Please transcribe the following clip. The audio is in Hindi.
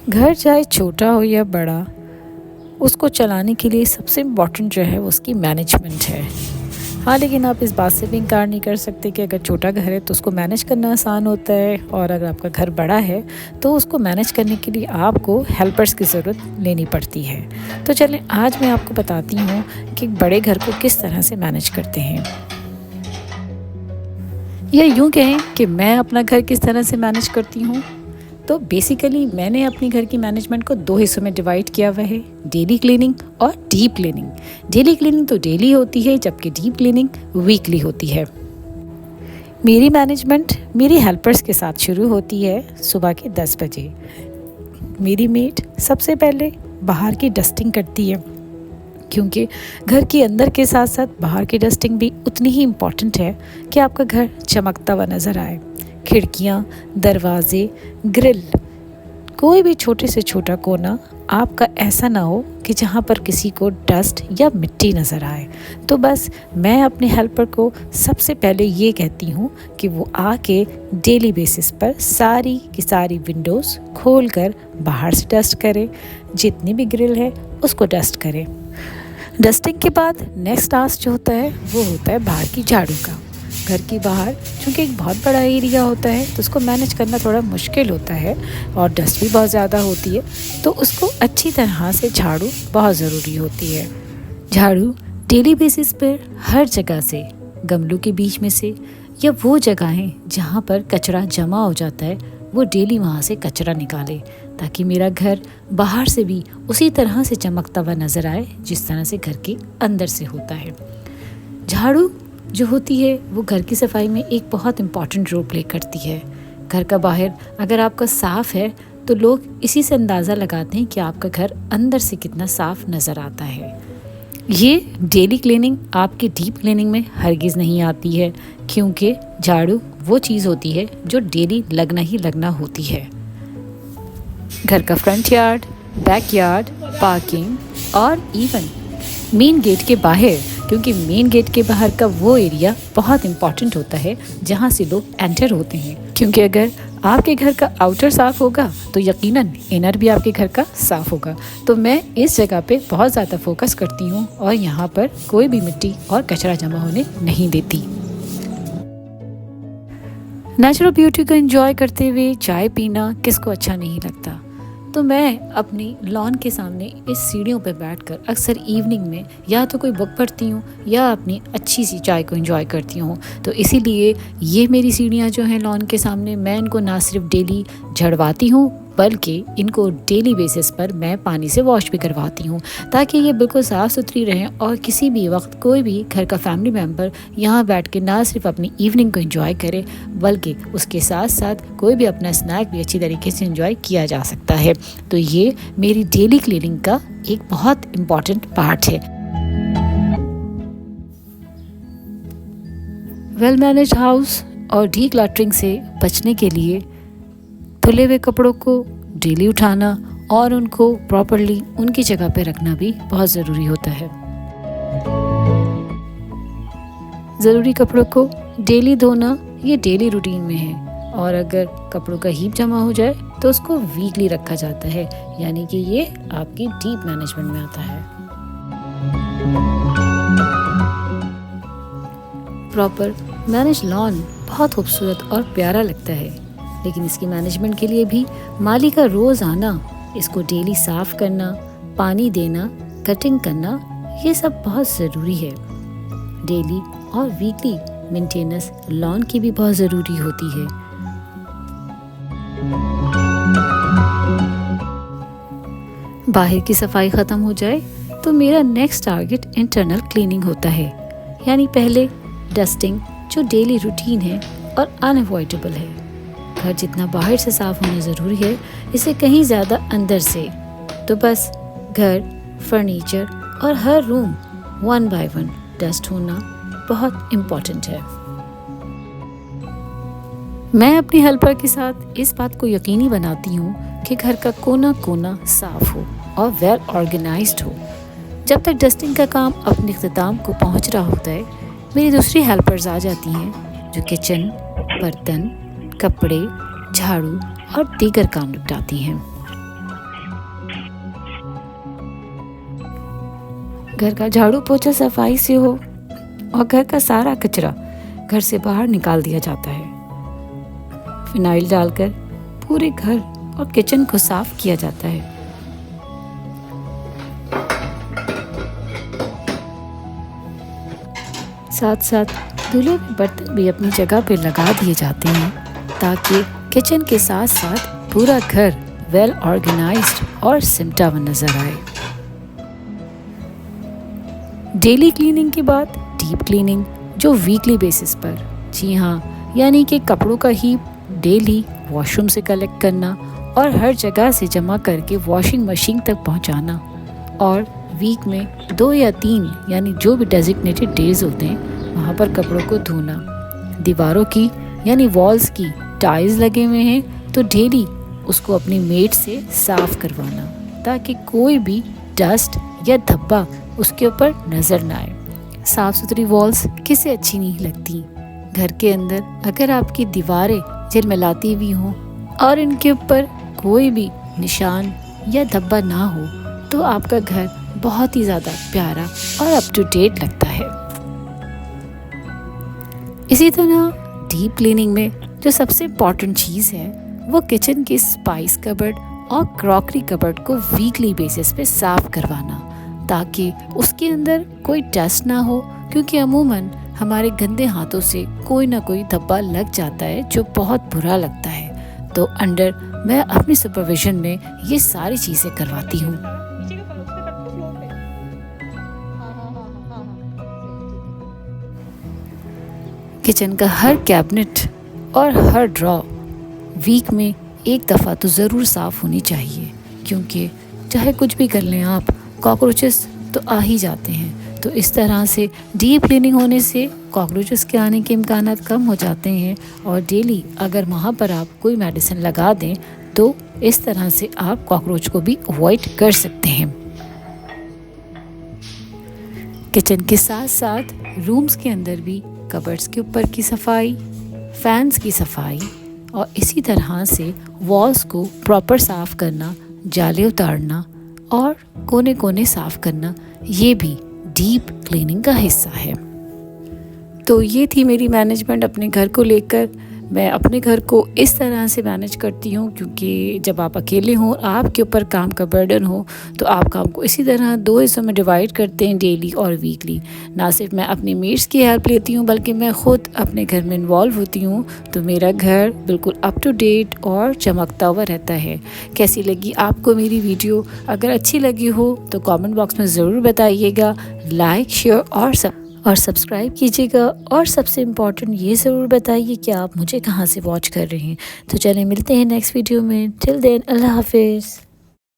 घर चाहे छोटा हो या बड़ा, उसको चलाने के लिए सबसे इम्पॉर्टेंट जो है वो उसकी मैनेजमेंट है। हाँ, लेकिन आप इस बात से भी इनकार नहीं कर सकते कि अगर छोटा घर है तो उसको मैनेज करना आसान होता है, और अगर आपका घर बड़ा है तो उसको मैनेज करने के लिए आपको हेल्पर्स की ज़रूरत लेनी पड़ती है। तो चलें, आज मैं आपको बताती हूँ कि एक बड़े घर को किस तरह से मैनेज करते हैं, या यूँ कहें कि मैं अपना घर किस तरह से मैनेज करती हूँ। तो बेसिकली मैंने अपने घर की मैनेजमेंट को 2 हिस्सों में डिवाइड किया हुआ है, डेली क्लीनिंग और डीप क्लीनिंग। डेली क्लीनिंग तो डेली होती है, जबकि डीप क्लीनिंग वीकली होती है। मेरी मैनेजमेंट मेरी हेल्पर्स के साथ शुरू होती है सुबह के 10 बजे। मेरी मेड सबसे पहले बाहर की डस्टिंग करती है, क्योंकि घर के अंदर के साथ साथ बाहर की डस्टिंग भी उतनी ही इम्पॉर्टेंट है कि आपका घर चमकता हुआ नज़र आए। खिड़कियाँ, दरवाजे, ग्रिल, कोई भी छोटे से छोटा कोना आपका ऐसा ना हो कि जहाँ पर किसी को डस्ट या मिट्टी नज़र आए। तो बस मैं अपने हेल्पर को सबसे पहले ये कहती हूँ कि वो आके डेली बेसिस पर सारी की सारी विंडोज़ खोलकर बाहर से डस्ट करे, जितनी भी ग्रिल है उसको डस्ट करे। डस्टिंग के बाद नेक्स्ट टास्क जो होता है वो होता है बाहर की झाड़ू का। घर की बाहर चूँकि एक बहुत बड़ा एरिया होता है तो उसको मैनेज करना थोड़ा मुश्किल होता है, और डस्ट भी बहुत ज़्यादा होती है, तो उसको अच्छी तरह से झाड़ू बहुत ज़रूरी होती है। झाड़ू डेली बेसिस पर हर जगह से, गमलों के बीच में से, या वो जगहें जहाँ पर कचरा जमा हो जाता है वो डेली वहाँ से कचरा निकाले, ताकि मेरा घर बाहर से भी उसी तरह से चमकता हुआ नज़र आए जिस तरह से घर के अंदर से होता है। झाड़ू जो होती है वो घर की सफाई में एक बहुत इम्पॉर्टेंट रोल प्ले करती है। घर का बाहर अगर आपका साफ़ है तो लोग इसी से अंदाज़ा लगाते हैं कि आपका घर अंदर से कितना साफ़ नज़र आता है। ये डेली क्लीनिंग आपकी डीप क्लीनिंग में हरगिज़ नहीं आती है, क्योंकि झाड़ू वो चीज़ होती है जो डेली लगना ही लगना होती है। घर का front yard, back yard, parking और इवन मेन गेट के बाहर, क्योंकि मेन गेट के बाहर का वो एरिया बहुत इम्पॉर्टेंट होता है जहाँ से लोग एंटर होते हैं, क्योंकि अगर आपके घर का आउटर साफ़ होगा तो यकीनन इनर भी आपके घर का साफ़ होगा। तो मैं इस जगह पे बहुत ज़्यादा फोकस करती हूँ और यहाँ पर कोई भी मिट्टी और कचरा जमा होने नहीं देती। नेचुरल ब्यूटी को एंजॉय करते हुए चाय पीना किसको अच्छा नहीं लगता। तो मैं अपनी लॉन के सामने इस सीढ़ियों पर बैठकर अक्सर इवनिंग में या तो कोई बुक पढ़ती हूँ या अपनी अच्छी सी चाय को एंजॉय करती हूँ। तो इसीलिए ये मेरी सीढ़ियाँ जो हैं लॉन के सामने, मैं इनको ना सिर्फ डेली झड़वाती हूँ बल्कि इनको डेली बेसिस पर मैं पानी से वॉश भी करवाती हूँ, ताकि ये बिल्कुल साफ़ सुथरी रहें और किसी भी वक्त कोई भी घर का फैमिली मेम्बर यहाँ बैठ के ना सिर्फ अपनी इवनिंग को एंजॉय करे बल्कि उसके साथ साथ कोई भी अपना स्नैक भी अच्छी तरीके से एंजॉय किया जा सकता है। तो ये मेरी डेली क्लीनिंग का एक बहुत इम्पॉर्टेंट पार्ट है। वेल मैनेज हाउस और डीक्लटरिंग से बचने के लिए धुले हुए कपड़ों को डेली उठाना और उनको प्रॉपरली उनकी जगह पे रखना भी बहुत ज़रूरी होता है। ज़रूरी कपड़ों को डेली धोना ये डेली रूटीन में है, और अगर कपड़ों का हीप जमा हो जाए तो उसको वीकली रखा जाता है, यानी कि ये आपकी डीप मैनेजमेंट में आता है। प्रॉपर मैनेज लॉन बहुत खूबसूरत और प्यारा लगता है, लेकिन इसकी मैनेजमेंट के लिए भी माली का रोज़ आना, इसको डेली साफ़ करना, पानी देना, कटिंग करना, ये सब बहुत ज़रूरी है। डेली और वीकली मेंटेनेंस लॉन की भी बहुत ज़रूरी होती है। बाहर की सफाई ख़त्म हो जाए तो मेरा नेक्स्ट टारगेट इंटरनल क्लीनिंग होता है, यानी पहले डस्टिंग जो डेली रूटीन है और अनअवॉइडेबल है। घर जितना बाहर से साफ़ होना ज़रूरी है, इससे कहीं ज़्यादा अंदर से। तो बस घर, फर्नीचर और हर रूम 1 बाय 1 डस्ट होना बहुत इम्पॉर्टेंट है। मैं अपनी हेल्पर के साथ इस बात को यकीनी बनाती हूँ कि घर का कोना कोना साफ़ हो और वेल ऑर्गेनाइज्ड हो। जब तक डस्टिंग का काम अपने इख्तिताम को पहुँच रहा होता है, मेरी दूसरी हेल्पर्स आ जाती हैं जो किचन, बर्तन, कपड़े, झाड़ू और दीगर काम निपटाती हैं। घर का झाड़ू पोछा सफाई से हो और घर का सारा कचरा घर से बाहर निकाल दिया जाता है। फिनाइल डालकर पूरे घर और किचन को साफ किया जाता है। साथ साथ धुले हुए बर्तन भी अपनी जगह पे लगा दिए जाते हैं ताकि किचन के साथ साथ पूरा घर वेल ऑर्गेनाइज्ड और सिमटा हुआ नजर आए। डेली क्लीनिंग के बाद डीप क्लीनिंग जो वीकली बेसिस पर, जी हाँ, यानी कि कपड़ों का हीप डेली वॉशरूम से कलेक्ट करना और हर जगह से जमा करके वॉशिंग मशीन तक पहुंचाना, और वीक में 2 या 3 यानी जो भी डेजिग्नेटेड डेज होते हैं वहाँ पर कपड़ों को धोना। दीवारों की यानी वॉल्स की टाइल्स लगे हुए हैं तो डेली उसको अपनी मेड से साफ करवाना ताकि कोई भी डस्ट या धब्बा उसके ऊपर नज़र ना आए। साफ़ सुथरी वॉल्स किसे अच्छी नहीं लगती। घर के अंदर अगर आपकी दीवारें झिलमिलाती हुई हों और इनके ऊपर कोई भी निशान या धब्बा ना हो तो आपका घर बहुत ही ज़्यादा प्यारा और अप टू डेट लगता है। इसी तरह डीप क्लीनिंग में जो सबसे इम्पॉर्टेंट चीज़ है वो किचन की स्पाइस कबर्ड और क्रॉकरी कबर्ड को वीकली बेसिस पे साफ करवाना ताकि उसके अंदर कोई डस्ट ना हो, क्योंकि अमूमन हमारे गंदे हाथों से कोई ना कोई धब्बा लग जाता है जो बहुत बुरा लगता है। तो अंडर मैं अपनी सुपरविजन में ये सारी चीज़ें करवाती हूँ। किचन का हर कैबिनेट और हर ड्रॉ वीक में एक दफ़ा तो ज़रूर साफ़ होनी चाहिए, क्योंकि चाहे कुछ भी कर लें आप, कॉकरोचेस तो आ ही जाते हैं। तो इस तरह से डीप क्लीनिंग होने से कॉकरोचेस के आने के इम्कानात कम हो जाते हैं, और डेली अगर वहाँ पर आप कोई मेडिसिन लगा दें तो इस तरह से आप कॉकरोच को भी अवॉइड कर सकते हैं। किचन के साथ साथ रूम्स के अंदर भी कबर्ड्स के ऊपर की सफाई, फैंस की सफाई और इसी तरह से वॉल्स को प्रॉपर साफ़ करना, जाले उतारना और कोने कोने साफ़ करना, ये भी डीप क्लीनिंग का हिस्सा है। तो ये थी मेरी मैनेजमेंट अपने घर को लेकर। मैं अपने घर को इस तरह से मैनेज करती हूँ, क्योंकि जब आप अकेले हों, आपके ऊपर काम का बर्डन हो, तो आप काम को इसी तरह 2 हिस्सों में डिवाइड करते हैं, डेली और वीकली। ना सिर्फ मैं अपनी मेट्स की हेल्प लेती हूँ बल्कि मैं ख़ुद अपने घर में इन्वॉल्व होती हूँ, तो मेरा घर बिल्कुल अप टू डेट और चमकता हुआ रहता है। कैसी लगी आपको मेरी वीडियो? अगर अच्छी लगी हो तो कमेंट बॉक्स में ज़रूर बताइएगा। लाइक, शेयर और सब्सक्राइब कीजिएगा, और सबसे इम्पॉर्टेंट ये ज़रूर बताइए कि आप मुझे कहाँ से वॉच कर रहे हैं। तो चलें, मिलते हैं नेक्स्ट वीडियो में। टिल देन, अल्लाह हाफिज़।